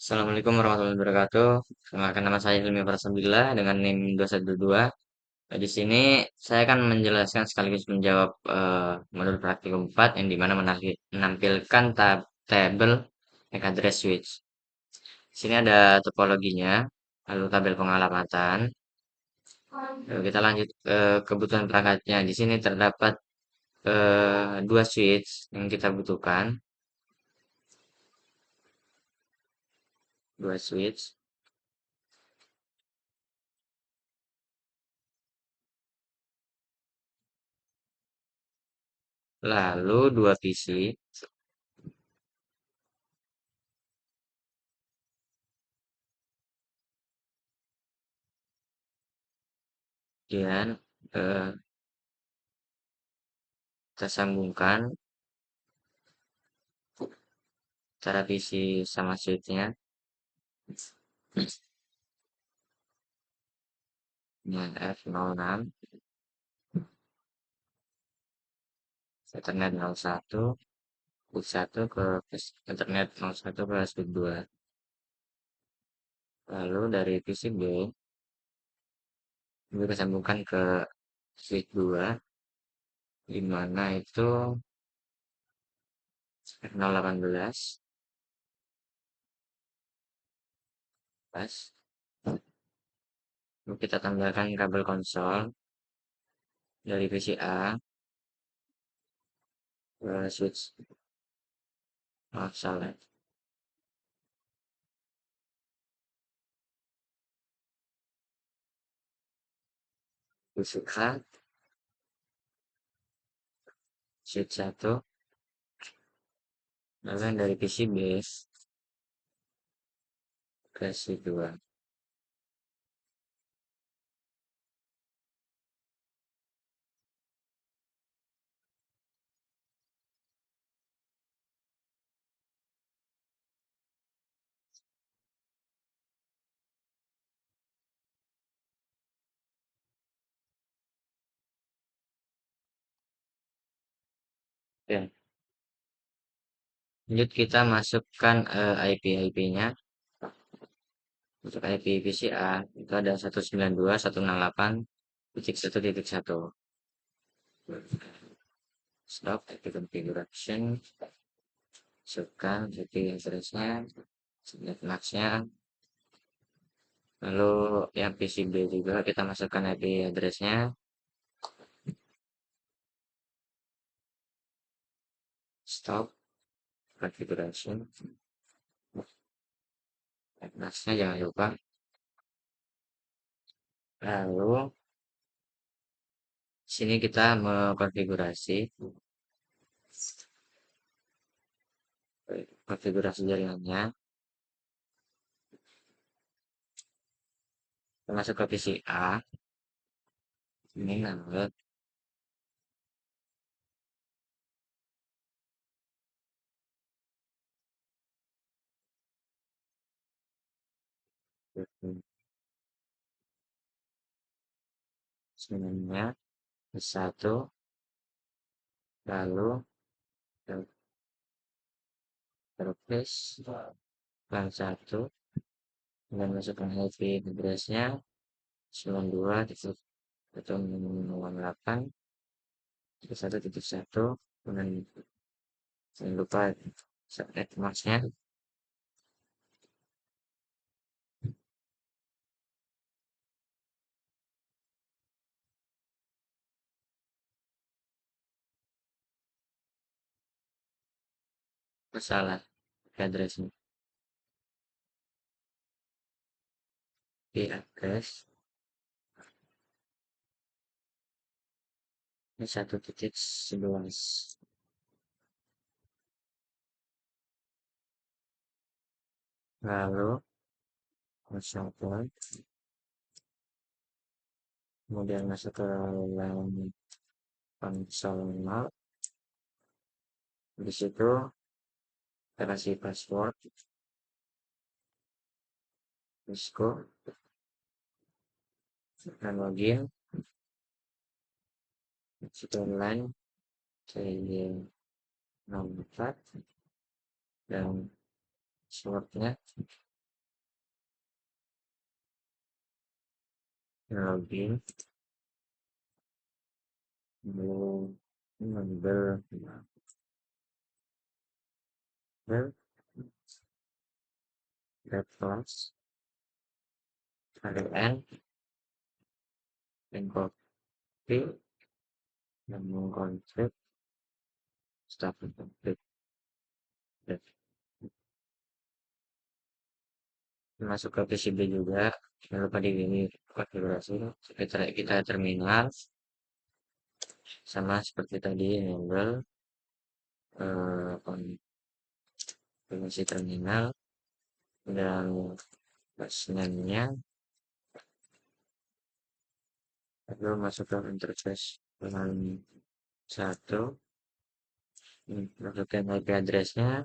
Assalamualaikum warahmatullahi wabarakatuh. Perkenalkan, nama saya Hilmi Prasabillah dengan NIM 212. Di sini saya akan menjelaskan sekaligus menjawab modul praktikum 4 yang dimana menampilkan tabel MAC address switch. Di sini ada topologinya, lalu tabel pengalamatan. Lalu kita lanjut ke kebutuhan perangkatnya. Di sini terdapat dua switch yang kita butuhkan, dua switch, lalu dua PC. Kemudian eh, kita sambungkan cara PC sama switchnya dengan F06, Ethernet 01, put 1 ke Ethernet 01 ke switch 2. Lalu dari PC B kita sambungkan ke switch 2, di mana itu F018 pas. Lalu kita tambahkan kabel konsol dari PC A ke switch, oh salah, switch A, switch 1, lalu yang dari PC B ke switch 2. Oke, lanjut kita masukkan IP-nya. Untuk IP PCA itu ada 192.168.1.1. Stop IP configuration, masukkan IP address-nya, subnet max-nya. Lalu yang PCB juga kita masukkan IP address-nya. Stop configuration. Max-nya jangan lupa. Lalu sini kita mengkonfigurasi jaringannya. Kita masuk ke PCA. Ini namanya sebenarnya satu, lalu terus plan 1 dan masukkan IP address-nya 92.168 1.1, dan jangan lupa subnet max-nya. Salah address-nya, di address 1.11, lalu kosongkan, kemudian masuk ke line konsol. Di situ kita kasih password Cisco dan login. Situ line saya 64 dan passwordnya login, lalu member, member, get class, harian, dan copy, dan mengkonfig, start config. Masuk ke PCB juga, jangan lupa di ini konfigurasi, kita terminal, sama seperti tadi, enable, konfigurasi terminal, dan password-nya, lalu masuk ke interface dengan satu, masukkan IP address-nya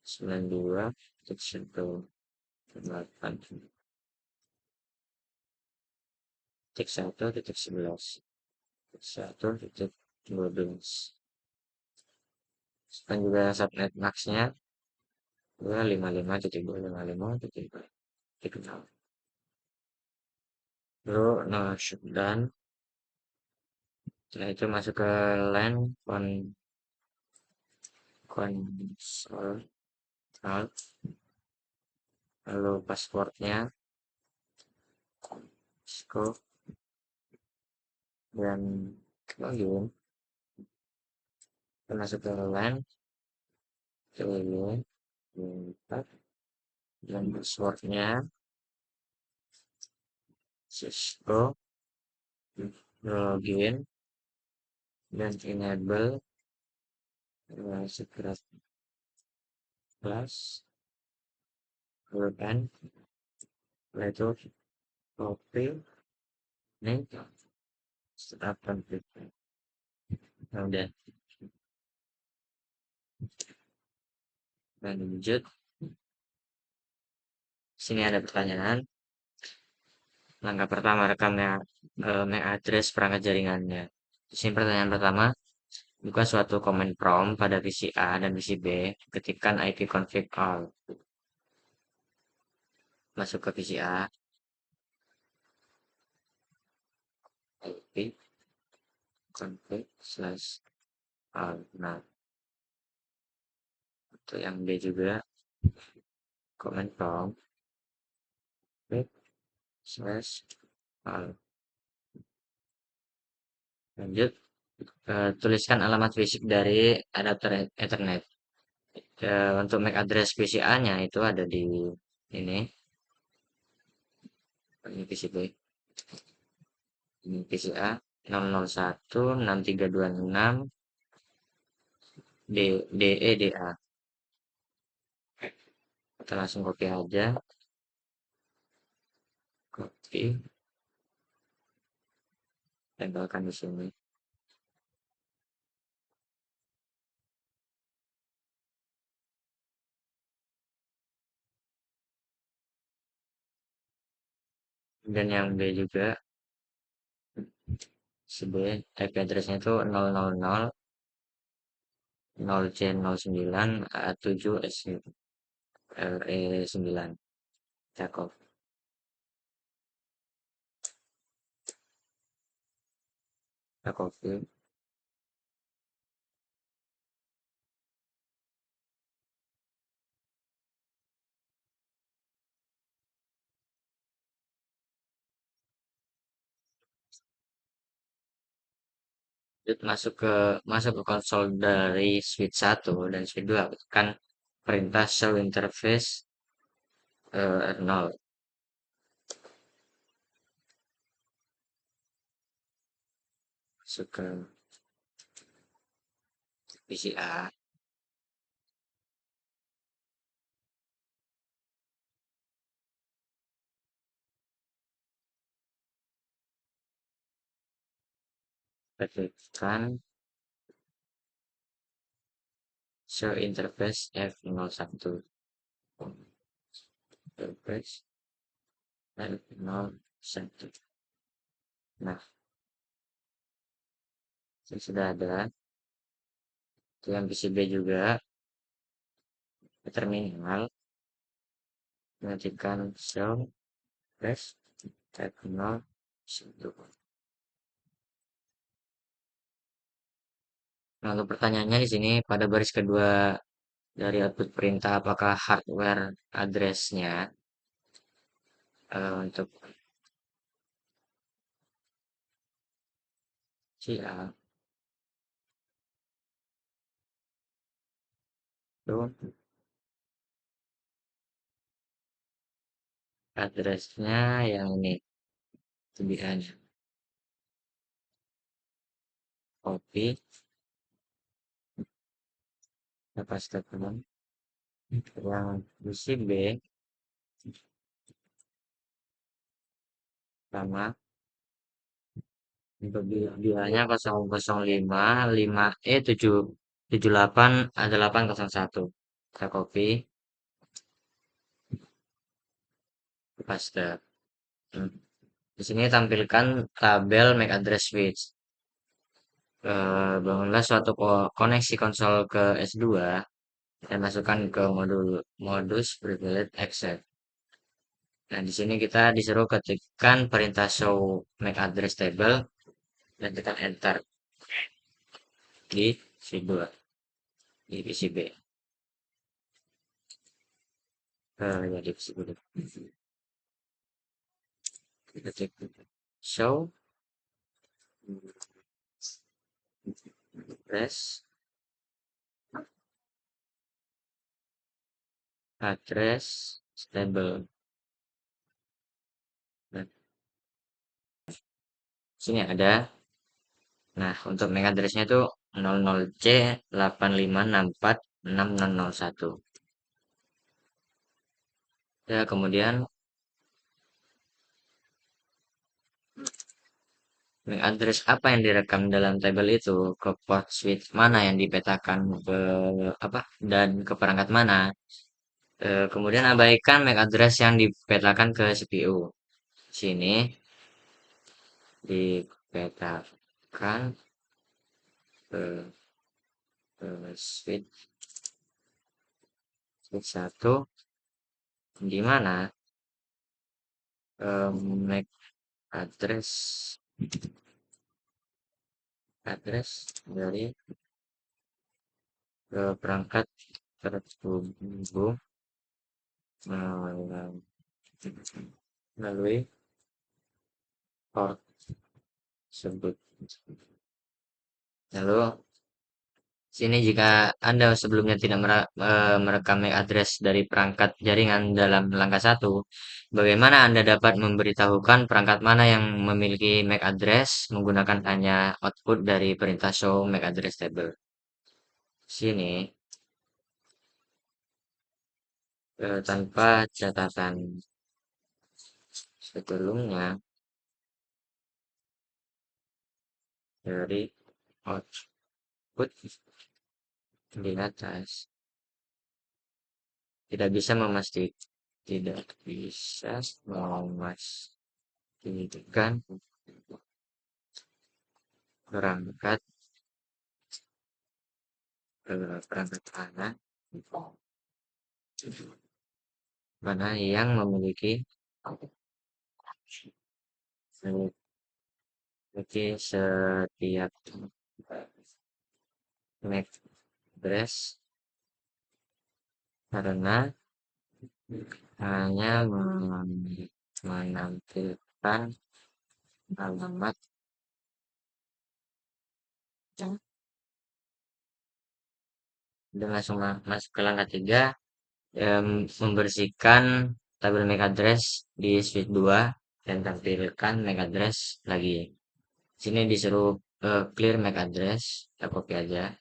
92.1.1.11, 1.12. Dan juga subnet max-nya 255.255.2. Lalu shutdown. Setelah itu masuk ke LAN console alt, lalu passwordnya scope, dan login. Kita masuk ke LAN, login, dan passwordnya Cisco, login, dan enable secret class, dan setelah itu copy, link, start config. Nah, udah lanjut. Sini ada pertanyaan. Langkah pertama, rekam MAC address perangkat jaringannya. Di sini pertanyaan pertama, buka suatu command prompt pada PC A dan PC B, ketikkan ipconfig all. Masuk ke PC A, ipconfig/all. Nah, untuk yang B juga, command prompt /all. Lanjut, tuliskan alamat fisik dari adapter Ethernet. Untuk MAC address PCA-nya itu ada di ini PCB. Ini PCA 0016326 DEDA. Kita langsung copy aja. Copy. Tempelkan di sini. Dan yang B juga, C IP address-nya itu 000 0C09 A7 SRE9. Cakep. Kita copy. Masuk ke konsol dari switch 1 dan switch 2, kan perintah show interface 0. Masuk ke PCA, ketikkan show interface F01, interface F01. Nah, sudah ada. Itu yang PCB juga, ke terminal, ketikkan show interface F01. Situ. Nah, untuk pertanyaannya di sini pada baris kedua dari output perintah apakah hardware address-nya untuk si A itu address-nya yang ini pilihannya copy lepas tekan yang isi B sama untuk bilangnya 005 5E 778 A801 kita copy paste. Hmm. Di sini tampilkan tabel MAC address switch. Bangunlah suatu koneksi konsol ke S2 dan masukkan ke modus privilege access. Nah, di sini kita disuruh ketikkan perintah show MAC address table dan tekan enter di C2 di PCB. Ya di PCB. Kita cek show address table. Nah, sini ada. Nah, untuk MAC address-nya itu 00C85646001. Ya, kemudian MAC address apa yang direkam dalam tabel itu ke port switch mana yang dipetakan ke apa dan ke perangkat mana. Kemudian abaikan MAC address yang dipetakan ke CPU. Sini dipetakan ke, switch 1 di mana MAC address dari perangkat terhubung melalui port tersebut. Lalu sini jika Anda sebelumnya tidak merekam MAC address dari perangkat jaringan dalam langkah 1, bagaimana Anda dapat memberitahukan perangkat mana yang memiliki MAC address menggunakan hanya output dari perintah show MAC address table. Sini tanpa catatan sebelumnya dari output di atas tidak bisa memastikan perangkat perangkat mana yang memiliki setiap MAC address karena hanya menampilkan alamat dan langsung masuk ke langkah 3, membersihkan tabel MAC address di switch 2 dan tampilkan MAC address lagi. Sini disuruh clear MAC address, kita copy aja.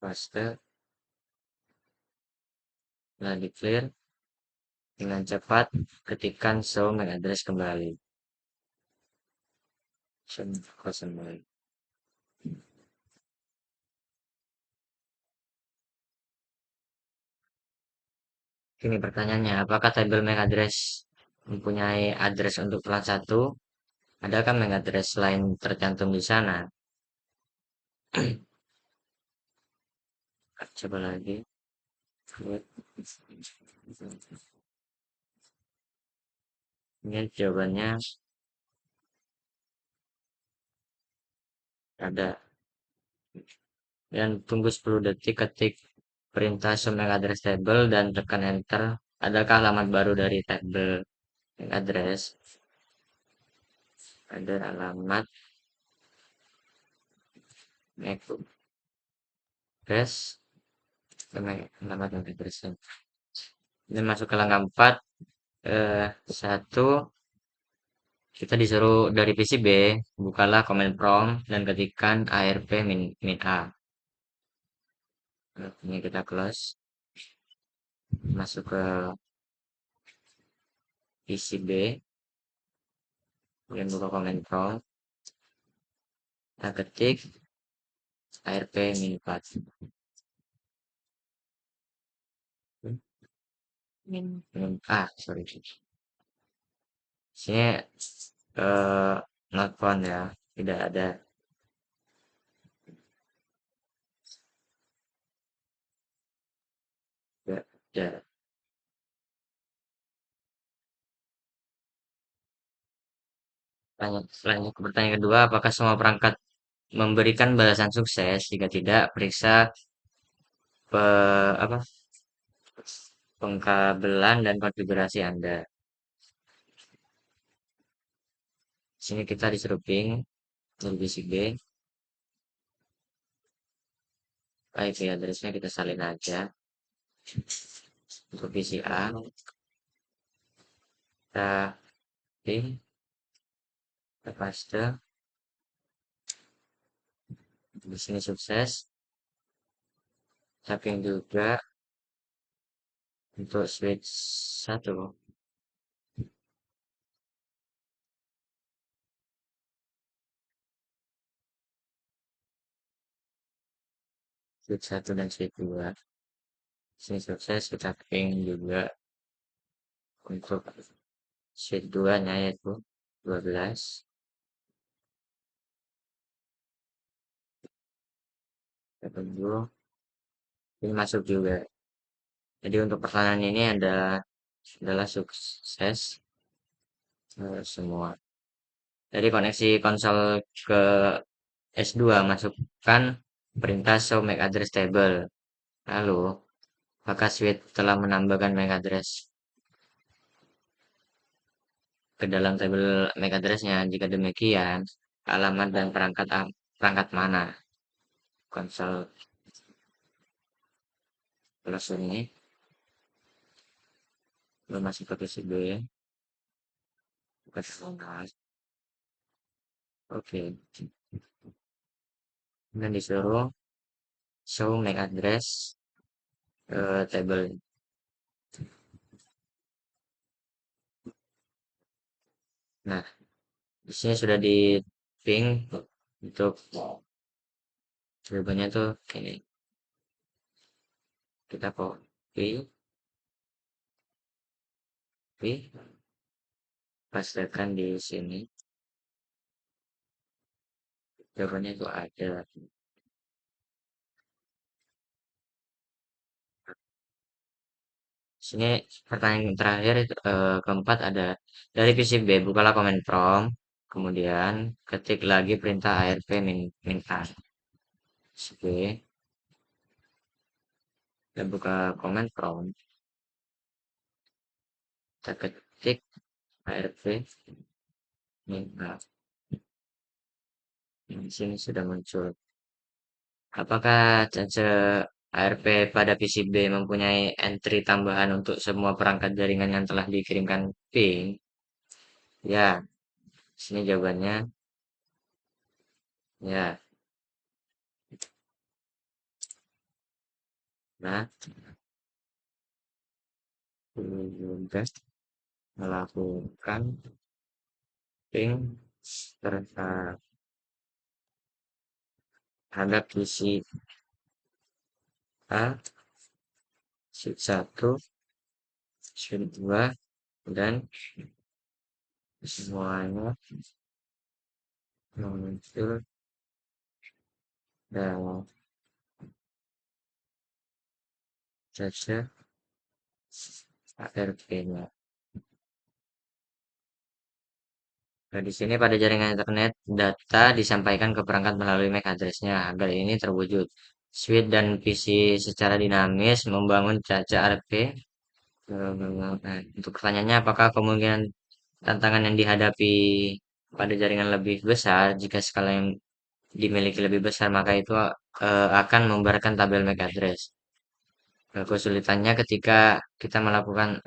Paste. Nah, di clear dengan cepat ketikkan show MAC address kembali. Kembali. Ini pertanyaannya, apakah tabel MAC address mempunyai address untuk pelan 1? Adakah MAC address lain tercantum di sana? Coba lagi. Ini jawabannya ada. Dan tunggu 10 detik ketik perintah show MAC address table dan tekan enter. Adakah alamat baru dari table MAC address? Ada alamat MAC address. Alamat MAC address. Ini masuk ke langkah 4. Satu, kita disuruh dari PC B, bukalah command prompt dan ketikkan ARP min A. Ini kita close, masuk ke PC B, kemudian buka command prompt, kita ketik ARP min 4. Min A, sorry. Sini not found ya, tidak ada. Tidak ada. Lanjut ke pertanyaan kedua, apakah semua perangkat memberikan balasan sukses? Jika tidak, periksa apa, pengkabelan dan konfigurasi Anda. Sini kita disuruh ping dari PC B, IP address-nya kita salin aja. Untuk PC A, kita ping, kita paste. Di sini sukses. Kita ping juga untuk switch 1. Switch 1 dan switch 2. Sini sukses, kita ping juga untuk switch 2 nya yaitu 12. Kita tunggu. Ini masuk juga. Jadi untuk pertanyaan ini adalah sukses semua. Jadi koneksi konsol ke S2, masukkan perintah show MAC address table. Lalu, apakah switch telah menambahkan MAC address ke dalam tabel MAC address-nya? Jika demikian, alamat dan perangkat mana? Konsol plus ini belum masuk ke PCB. Bukan sebentar. Oke. Kemudian disuruh show MAC address table. Nah, di sini sudah di ping untuk jawabannya tuh ini. Kita copy, pastekan di sini. Jawabannya itu ada. Sini pertanyaan terakhir keempat ada dari PC B, bukalah command prompt, kemudian ketik lagi perintah ARP min A. PC B, dan buka command prompt, kita ketik ARP min A. Di sini sudah muncul. Apakah cache ARP pada PCB mempunyai entry tambahan untuk semua perangkat jaringan yang telah dikirimkan ping? Ya, sini jawabannya ya. Nah, juga melakukan ping terhadap PC A, sheet 1, sheet 2, dan semuanya muncul dalam caca ARP-nya. Nah, di sini pada jaringan internet, data disampaikan ke perangkat melalui MAC address-nya. Agar ini terwujud, switch dan PC secara dinamis membangun caca ARP. Nah, untuk pertanyaannya, apakah kemungkinan tantangan yang dihadapi pada jaringan lebih besar jika skala yang dimiliki lebih besar, maka itu akan membaharkan tabel MAC address. Kesulitannya ketika kita melakukan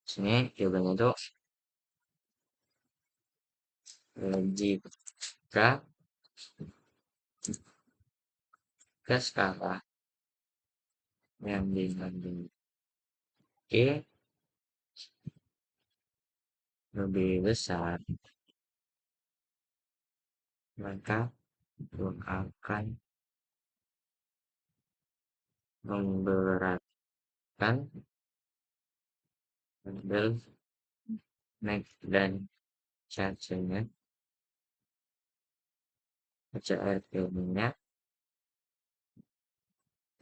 sini jawabannya itu jika skala yang dimiliki lebih besar, maka itu akan memberatkan tabel MAC dan charge-nya, CRP-nya.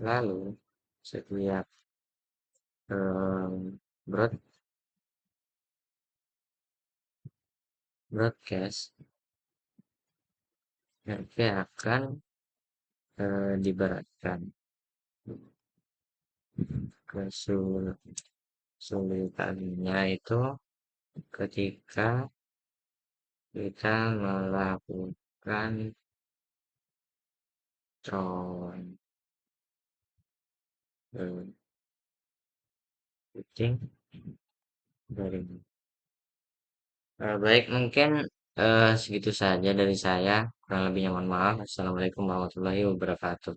Lalu setiap broad broadcast RP akan diberatkan. Kesulitannya itu ketika kita melakukan drawing routing dari baik, mungkin segitu saja dari saya. Kurang lebihnya mohon maaf. Assalamualaikum warahmatullahi wabarakatuh.